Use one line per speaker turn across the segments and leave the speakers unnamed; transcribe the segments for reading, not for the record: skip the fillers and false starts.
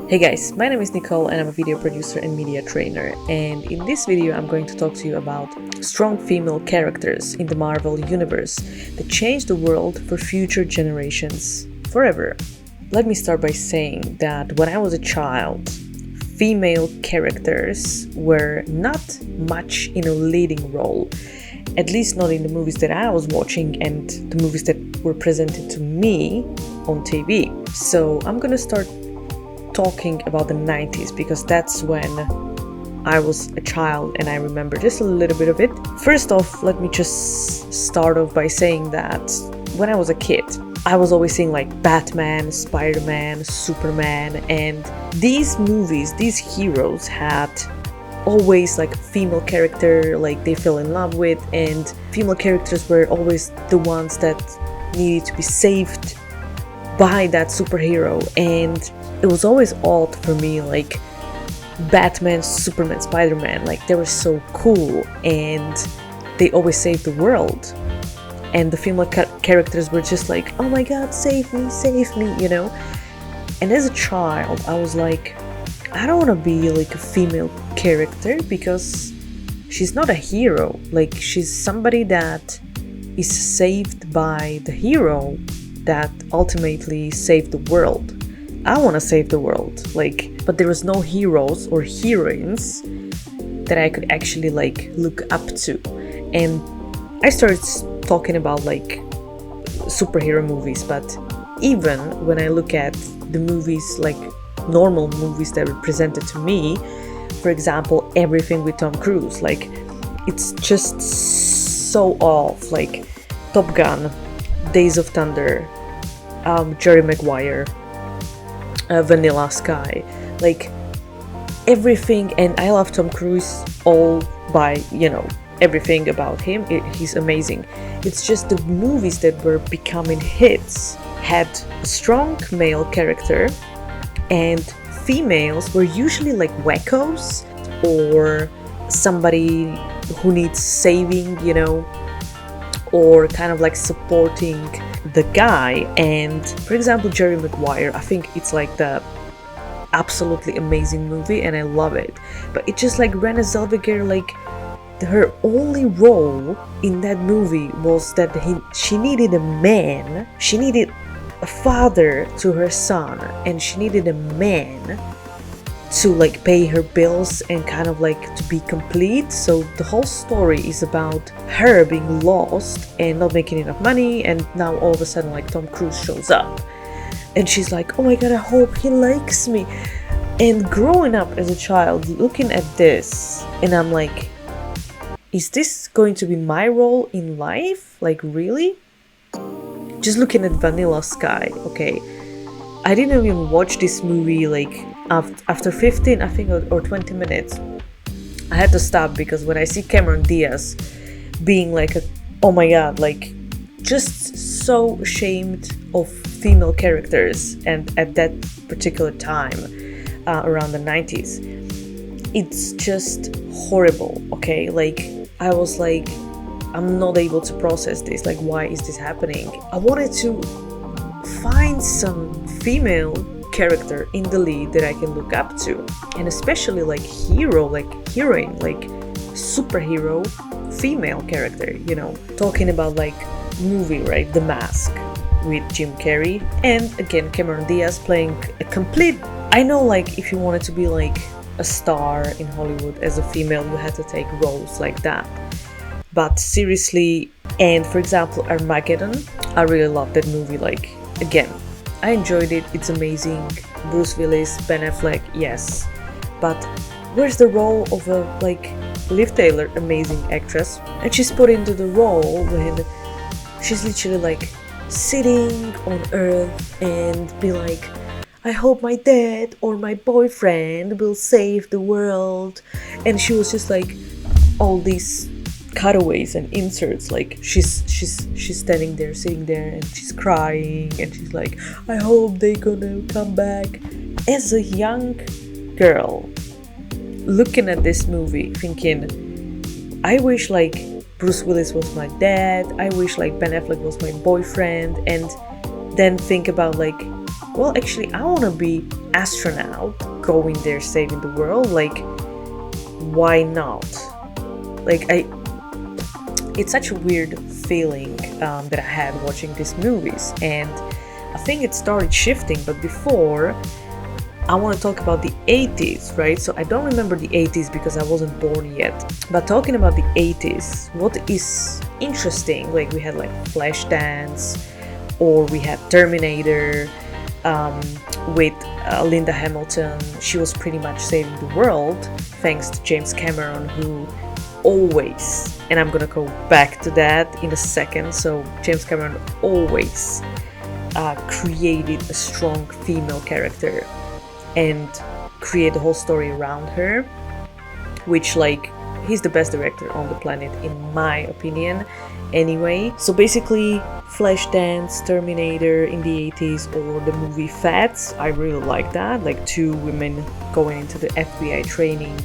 Hey guys, my name is Nicole and I'm a video producer and media trainer, and in this video I'm going to talk to you about strong female characters in the Marvel universe that change the world for future generations forever. Let me start by saying that when I was a child, female characters were not much in a leading role, at least not in the movies that I was watching and the movies that were presented to me on TV. So I'm gonna start talking about the 90s because that's when I was a child and I remember just a little bit of it. First off, let me just start off by saying that when I was a kid, I was always seeing like Batman, Spider-Man, Superman, and these movies, these heroes had always like a female character like they fell in love with, and female characters were always the ones that needed to be saved by that superhero. And it was always odd for me, like Batman, Superman, Spider-Man, like they were so cool and they always saved the world, and the female characters were just like, oh my god, save me, you know. And as a child I was like, I don't want to be like a female character because she's not a hero, like she's somebody that is saved by the hero that ultimately saved the world. I want to save the world, like, but there was no heroes or heroines that I could actually like look up to. And I started talking about like superhero movies, but even when I look at the movies, like normal movies that were presented to me, for example, everything with Tom Cruise, like it's just so off, like Top Gun, Days of Thunder, Jerry Maguire, Vanilla Sky, like everything. And I love Tom Cruise all by, you know, everything about him. He's amazing. It's just the movies that were becoming hits had a strong male character, and females were usually like wackos or somebody who needs saving, you know, or kind of like supporting the guy. And for example, Jerry Maguire, I think it's like the absolutely amazing movie and I love it, but it just like Renée Zellweger, like her only role in that movie was that she needed a man, she needed a father to her son, and she needed a man to like pay her bills and kind of like to be complete. So the whole story is about her being lost and not making enough money, and now all of a sudden like Tom Cruise shows up and she's like, oh my god, I hope he likes me. And growing up as a child looking at this, and I'm like, is this going to be my role in life? Like really? Just looking at Vanilla Sky, okay, I didn't even watch this movie like after 15, I think, or 20 minutes. I had to stop because when I see Cameron Diaz being like oh my god, like just so ashamed of female characters, and at that particular time, around the 90s, it's just horrible, okay? Like I was like, I'm not able to process this, like why is this happening? I wanted to find some female character in the lead that I can look up to, and especially like hero, like heroine, like superhero female character, you know. Talking about like movie, right, The Mask with Jim Carrey, and again Cameron Diaz playing a complete, I know like if you wanted to be like a star in Hollywood as a female, you had to take roles like that, but seriously. And for example, Armageddon, I really love that movie. Like again, I enjoyed it, it's amazing. Bruce Willis, Ben Affleck, yes, but where's the role of a like Liv Taylor, amazing actress, and she's put into the role when she's literally like sitting on earth and be like, I hope my dad or my boyfriend will save the world. And she was just like all these cutaways and inserts, like she's standing there, sitting there, and she's crying, and she's like, I hope they gonna come back. As a young girl looking at this movie thinking, I wish like Bruce Willis was my dad, I wish like Ben Affleck was my boyfriend, and then think about like, well, actually I want to be astronaut going there saving the world. Like, why not? Like, it's such a weird feeling that I had watching these movies, and I think it started shifting. But before, I want to talk about the 80s, right? So I don't remember the 80s because I wasn't born yet. But talking about the 80s, what is interesting, like we had like Flashdance, or we had Terminator with Linda Hamilton. She was pretty much saving the world thanks to James Cameron, who always, and I'm gonna go back to that in a second, so James Cameron always created a strong female character and create the whole story around her, which, like, he's the best director on the planet in my opinion anyway. So basically, Flashdance, Terminator in the 80s, or the movie Fats, I really like that, like two women going into the FBI training,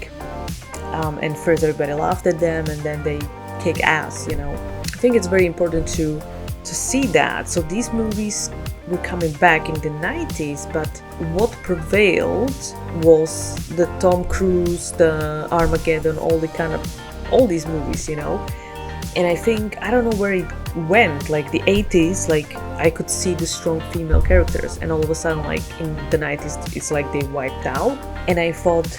and first everybody laughed at them and then they kick ass, you know. I think it's very important to see that. So these movies were coming back in the 90s, but what prevailed was the Tom Cruise, the Armageddon, all these movies, you know. And I think, I don't know where it went, like the 80s, like I could see the strong female characters, and all of a sudden, like in the 90s, it's like they wiped out. And I thought,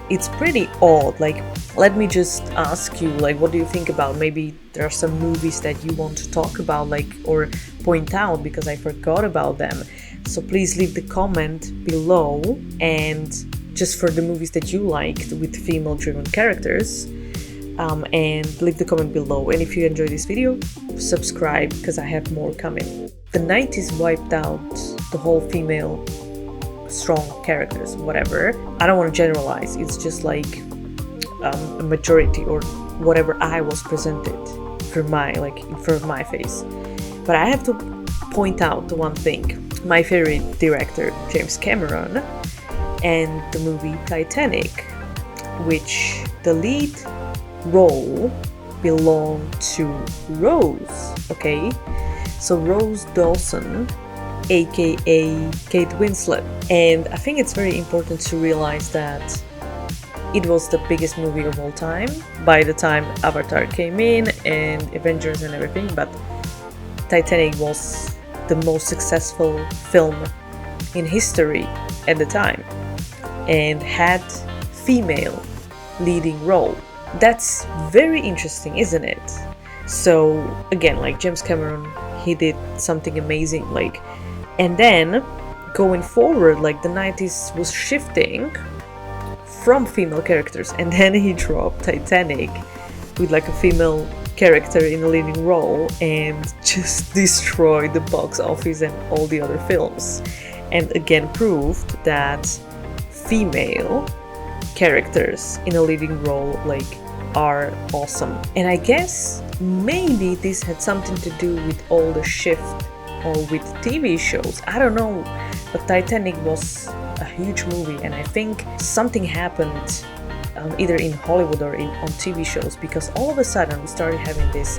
it's pretty odd. Like, let me just ask you, like, what do you think about, maybe there are some movies that you want to talk about, like, or point out, because I forgot about them. So please leave the comment below, and just for the movies that you liked with female driven characters, and leave the comment below. And if you enjoyed this video, subscribe, because I have more coming. The 90s wiped out the whole female strong characters, whatever. I don't want to generalize, it's just like a majority, or whatever I was presented for my, like, in front of my face. But I have to point out one thing: my favorite director, James Cameron, and the movie Titanic, which the lead role belonged to Rose, okay? So Rose Dawson, aka Kate Winslet. And I think it's very important to realize that it was the biggest movie of all time by the time Avatar came in and Avengers and everything, but Titanic was the most successful film in history at the time and had female leading role. That's very interesting, isn't it? So again, like, James Cameron, he did something amazing, like, and then going forward, like, the 90s was shifting from female characters, and then he dropped Titanic with like a female character in a leading role and just destroyed the box office and all the other films, and again proved that female characters in a leading role, like, are awesome. And I guess maybe this had something to do with all the shift, or with TV shows, I don't know, but Titanic was a huge movie, and I think something happened either in Hollywood or on TV shows, because all of a sudden we started having this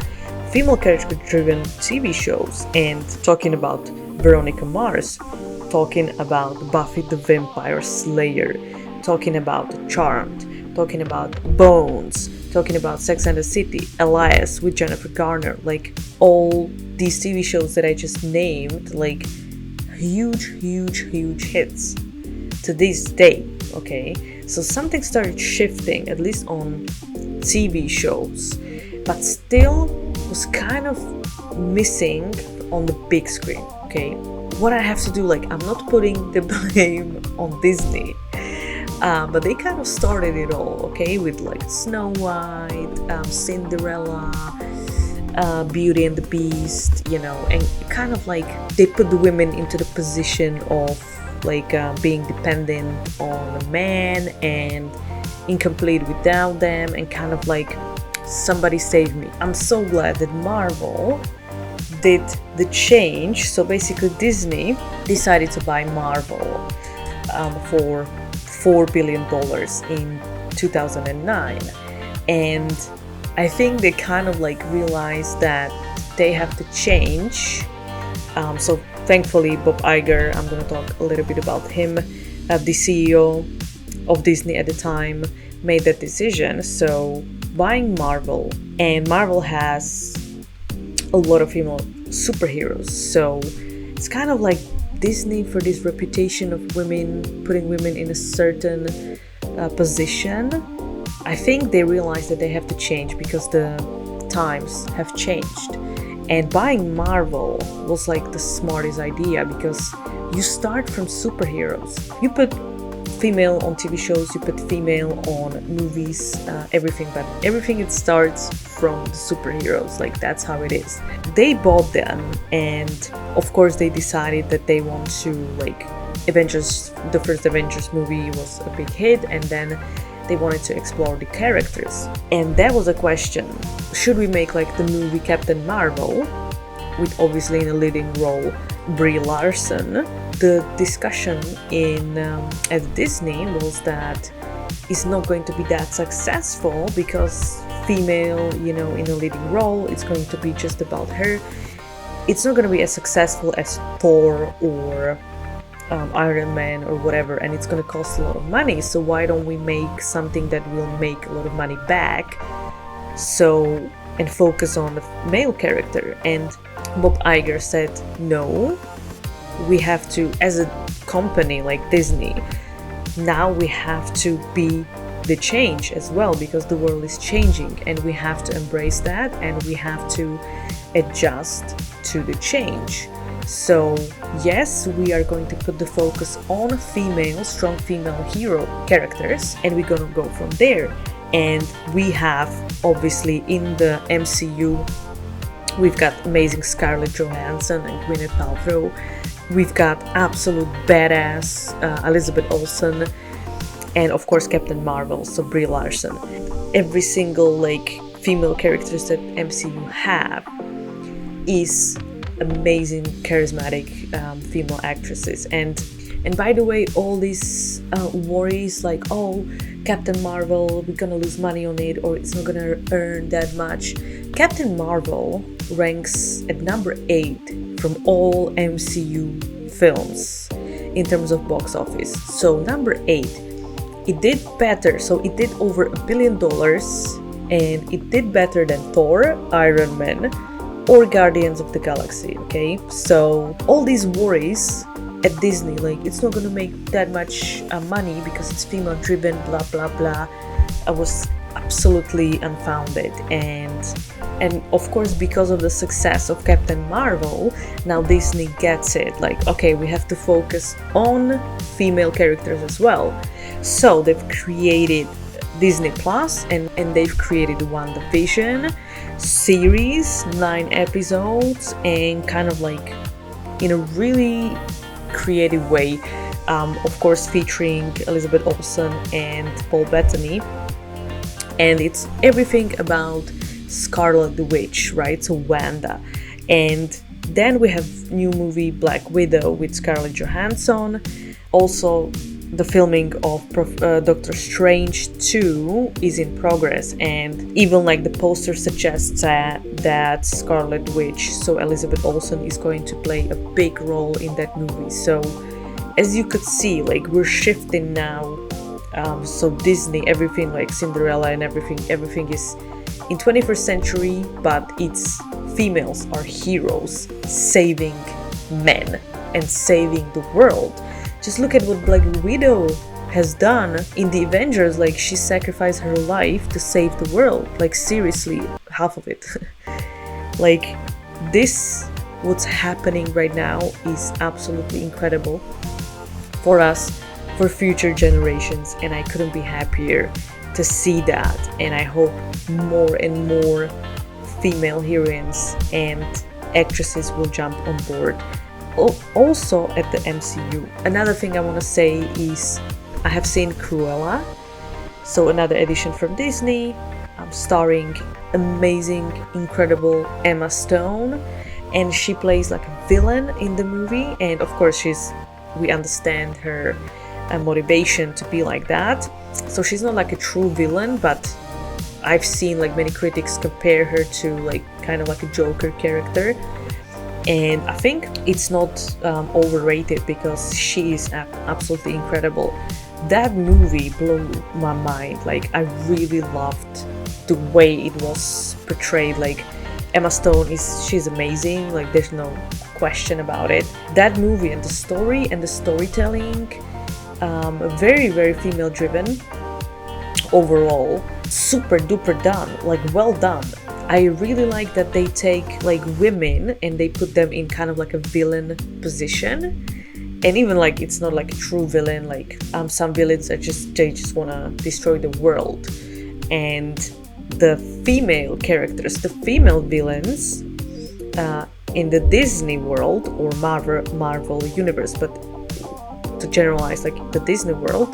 female character driven TV shows, and talking about Veronica Mars, talking about Buffy the Vampire Slayer, talking about Charmed, talking about Bones, talking about Sex and the City, Elias with Jennifer Garner, like all these TV shows that I just named, like huge hits to this day, okay? So something started shifting, at least on TV shows, but still was kind of missing on the big screen, okay? What I have to do, like, I'm not putting the blame on Disney, but they kind of started it all, okay, with like Snow White, Cinderella, Beauty and the Beast, you know, and kind of like they put the women into the position of like being dependent on a man and incomplete without them, and kind of like somebody save me. I'm so glad that Marvel did the change. So basically Disney decided to buy Marvel for $4 billion in 2009, and I think they kind of like realized that they have to change. So thankfully Bob Iger, I'm gonna talk a little bit about him, the CEO of Disney at the time made that decision. So buying Marvel, and Marvel has a lot of female superheroes, so it's kind of like Disney, for this reputation of women, putting women in a certain position. I think they realized that they have to change because the times have changed, and buying Marvel was like the smartest idea, because you start from superheroes. You put female on TV shows, you put female on movies, everything, but everything, it starts from the superheroes. Like, that's how it is. They bought them, and of course they decided that they want to, like, Avengers, the first Avengers movie was a big hit, and then they wanted to explore the characters. And that was a question: should we make like the movie Captain Marvel, with obviously in a leading role Brie Larson? The discussion at Disney was that it's not going to be that successful because female, in a leading role, it's going to be just about her. It's not going to be as successful as Thor or Iron Man or whatever, and it's going to cost a lot of money. So why don't we make something that will make a lot of money back, and focus on the male character? And Bob Iger said, no, we have to, as a company like Disney, now we have to be the change as well, because the world is changing, and we have to embrace that, and we have to adjust to the change. So yes, we are going to put the focus on strong female hero characters, and we're gonna go from there. And we have, obviously, in the MCU, we've got amazing Scarlett Johansson and Gwyneth Paltrow. We've got absolute badass Elizabeth Olsen, and of course Captain Marvel, so Brie Larson. Every single female characters that MCU have is amazing, charismatic female actresses. And by the way, all these worries like, oh, Captain Marvel, we're gonna lose money on it, or it's not gonna earn that much. Captain Marvel ranks at number 8 from all MCU films in terms of box office. So number 8, it did better. So it did over $1 billion, and it did better than Thor, Iron Man, or Guardians of the Galaxy. Okay, so all these worries at Disney, like it's not gonna make that much money because it's female driven, blah blah blah, was absolutely unfounded. And of course, because of the success of Captain Marvel, now Disney gets it, like, okay, we have to focus on female characters as well. So they've created Disney Plus, and they've created WandaVision series, 9 episodes, and kind of like in a really creative way, of course featuring Elizabeth Olsen and Paul Bettany. And it's everything about Scarlet the Witch, right? So Wanda. And then we have new movie Black Widow with Scarlett Johansson. Also, the filming of Doctor Strange 2 is in progress, and even like the poster suggests that Scarlet Witch, so Elizabeth Olsen, is going to play a big role in that movie. So as you could see, like we're shifting now. So Disney, everything like Cinderella and everything is in 21st century, but it's females are heroes saving men and saving the world. Just look at what Black Widow has done in the Avengers. Like, she sacrificed her life to save the world. Like, seriously, half of it. Like, this, what's happening right now is absolutely incredible for us, for future generations, and I couldn't be happier to see that. And I hope more and more female heroines and actresses will jump on board. Also at the MCU, another thing I want to say is I have seen Cruella, so another edition from Disney, starring amazing, incredible Emma Stone, and she plays like a villain in the movie. And of course we understand her motivation to be like that, so she's not like a true villain, but I've seen like many critics compare her to like kind of like a Joker character. and I think it's not overrated because she is absolutely incredible. That movie blew my mind. Like, I really loved the way it was portrayed. Like, Emma Stone she's amazing, like there's no question about it. That movie and the story and the storytelling, very, very female driven overall, super duper done, like well done. I really like that they take like women and they put them in kind of like a villain position, and even like it's not like a true villain. Like some villains are they just want to destroy the world, and the female characters, the female villains in the Disney world or Marvel universe, but to generalize like the Disney world,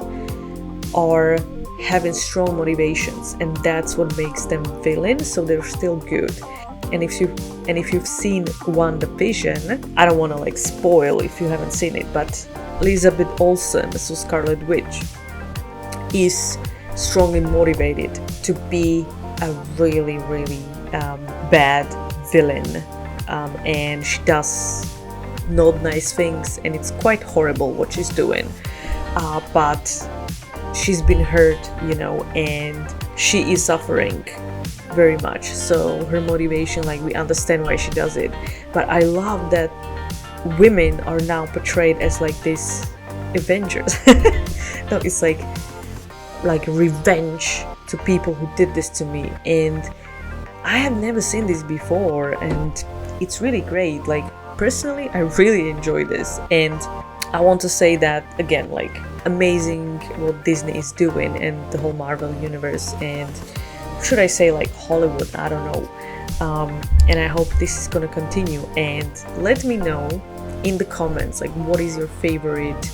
are having strong motivations, and that's what makes them villains, so they're still good. And if you've seen WandaVision, I don't want to like spoil if you haven't seen it, but Elizabeth Olsen, so Scarlet Witch, is strongly motivated to be a really, really bad villain, and she does not nice things, and it's quite horrible what she's doing, but she's been hurt, you know, and she is suffering very much, so her motivation, like, we understand why she does it. But I love that women are now portrayed as like this Avengers. No, it's like revenge to people who did this to me, and I have never seen this before, and it's really great. Like, personally, I really enjoy this, and I want to say that again, like, amazing what Disney is doing and the whole Marvel universe, and should I say like Hollywood, I don't know, and I hope this is gonna continue. And let me know in the comments, like, what is your favorite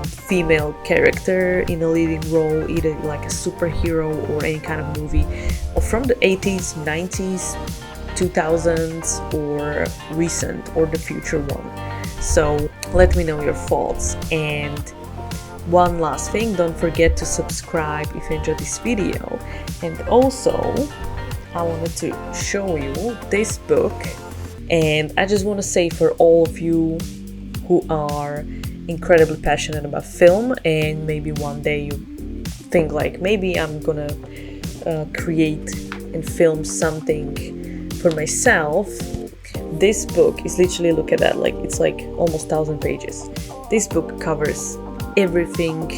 female character in a leading role, either like a superhero or any kind of movie, or from the 80s, 90s, 2000s, or recent, or the future one. So let me know your thoughts. And one last thing, don't forget to subscribe if you enjoyed this video. And also, I wanted to show you this book, and I just want to say, for all of you who are incredibly passionate about film, and maybe one day you think like, maybe I'm gonna create and film something for myself, this book is literally, look at that, like, it's like almost 1,000 pages. This book covers everything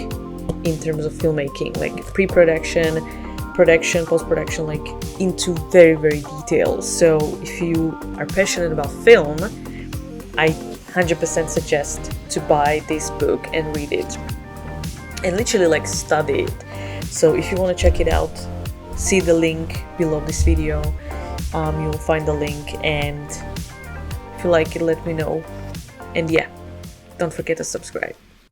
in terms of filmmaking, like pre-production, production, post-production, like into very, very detailed. So if you are passionate about film, I 100% suggest to buy this book and read it and literally like study it. So if you want to check it out, see the link below this video. You'll find the link, and if you like it, let me know. And yeah, don't forget to subscribe.